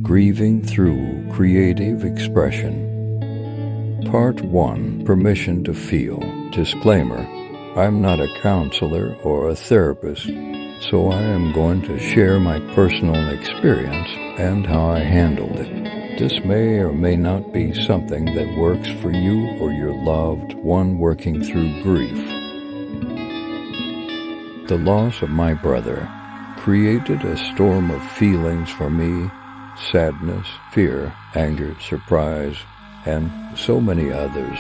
Grieving Through Creative Expression. Part 1. Permission to Feel. Disclaimer: I'm not a counselor or a therapist, so I am going to share my personal experience and how I handled it. This may or may not be something that works for you or your loved one working through grief. The loss of my brother created a storm of feelings for me: sadness, fear, anger, surprise, and so many others.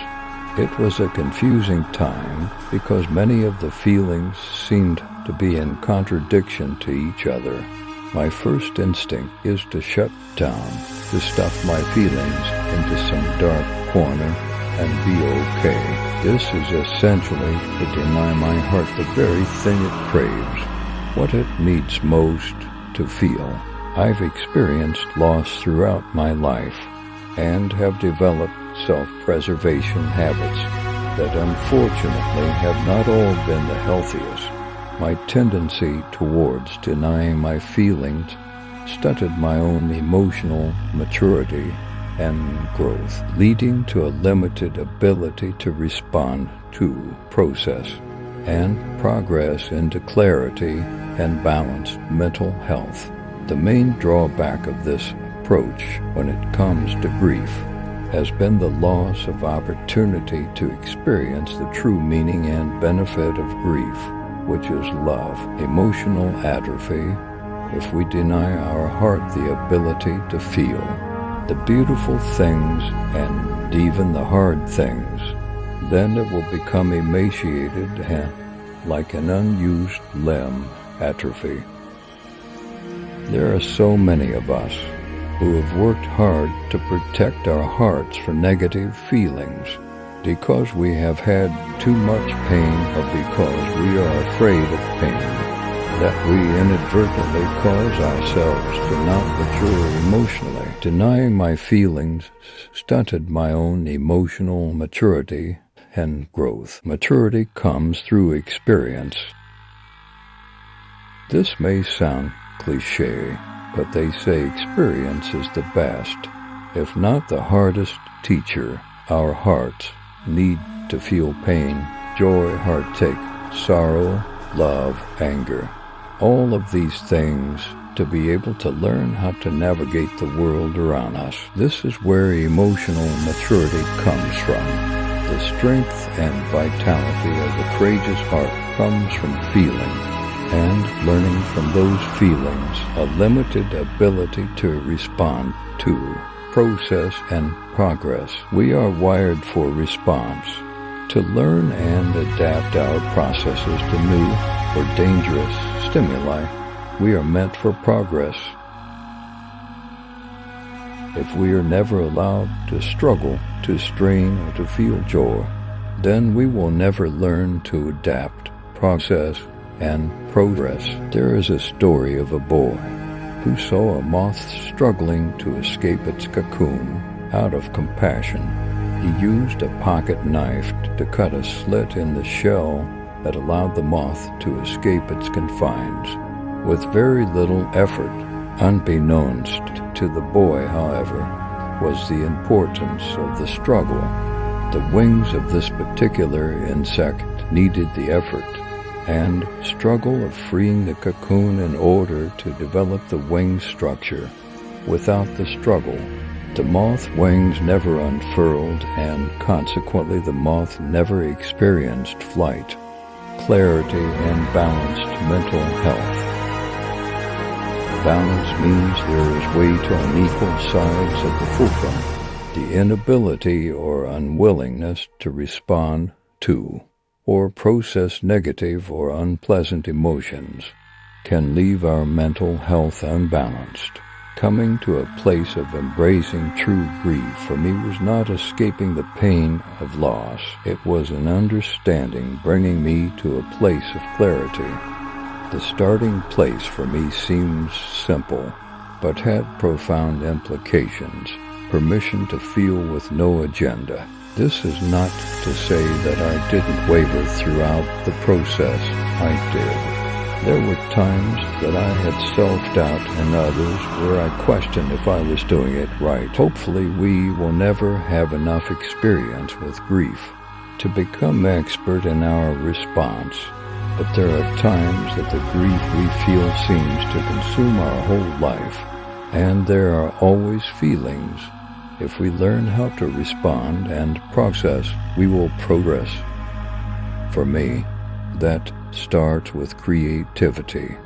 It was a confusing time because many of the feelings seemed to be in contradiction to each other. My first instinct is to shut down, to stuff my feelings into some dark corner and be okay. This is essentially to deny my heart the very thing it craves, what it needs most to feel. I've experienced loss throughout my life and have developed self-preservation habits that unfortunately have not all been the healthiest. My tendency towards denying my feelings stunted my own emotional maturity and growth, leading to a limited ability to respond to, process, and progress into clarity and balanced mental health. The main drawback of this approach when it comes to grief has been the loss of opportunity to experience the true meaning and benefit of grief, which is love. Emotional atrophy, if we deny our heart the ability to feel the beautiful things and even the hard things, then it will become emaciated and like an unused limb atrophy. There are so many of us who have worked hard to protect our hearts from negative feelings because we have had too much pain or because we are afraid of pain, that we inadvertently cause ourselves to not mature emotionally. Denying my feelings stunted my own emotional maturity and growth. Maturity comes through experience. This may sound cliché, but they say experience is the best, if not the hardest teacher. Our hearts need to feel pain, joy, heartache, sorrow, love, anger, all of these things to be able to learn how to navigate the world around us. This is where emotional maturity comes from. The strength and vitality of a courageous heart comes from feeling, and learning from those feelings a limited ability to respond to, process, and progress. We are wired for response, to learn and adapt our processes to new or dangerous stimuli. We are meant for progress. If we are never allowed to struggle, to strain, or to feel joy, then we will never learn to adapt, process, and progress. There is a story of a boy who saw a moth struggling to escape its cocoon. Out of compassion, he used a pocket knife to cut a slit in the shell that allowed the moth to escape its confines with very little effort. Unbeknownst to the boy, however, was the importance of the struggle. The wings of this particular insect needed the effort and struggle of freeing the cocoon in order to develop the wing structure. Without the struggle, the moth wings never unfurled, and consequently the moth never experienced flight, clarity, and balanced mental health. Balance means there is weight on equal sides of the fulcrum. The inability or unwillingness to respond to or process negative or unpleasant emotions can leave our mental health unbalanced. Coming to a place of embracing true grief for me was not escaping the pain of loss. It was an understanding bringing me to a place of clarity. The starting place for me seems simple, but had profound implications. Permission to feel with no agenda. This is not to say that I didn't waver throughout the process. I did. There were times that I had self-doubt and others where I questioned if I was doing it right. Hopefully we will never have enough experience with grief to become expert in our response, but there are times that the grief we feel seems to consume our whole life, and there are always feelings. If we learn how to respond and process, we will progress. For me, that starts with creativity.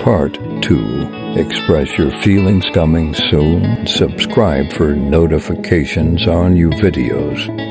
Part 2. Express your feelings coming soon. Subscribe for notifications on new videos.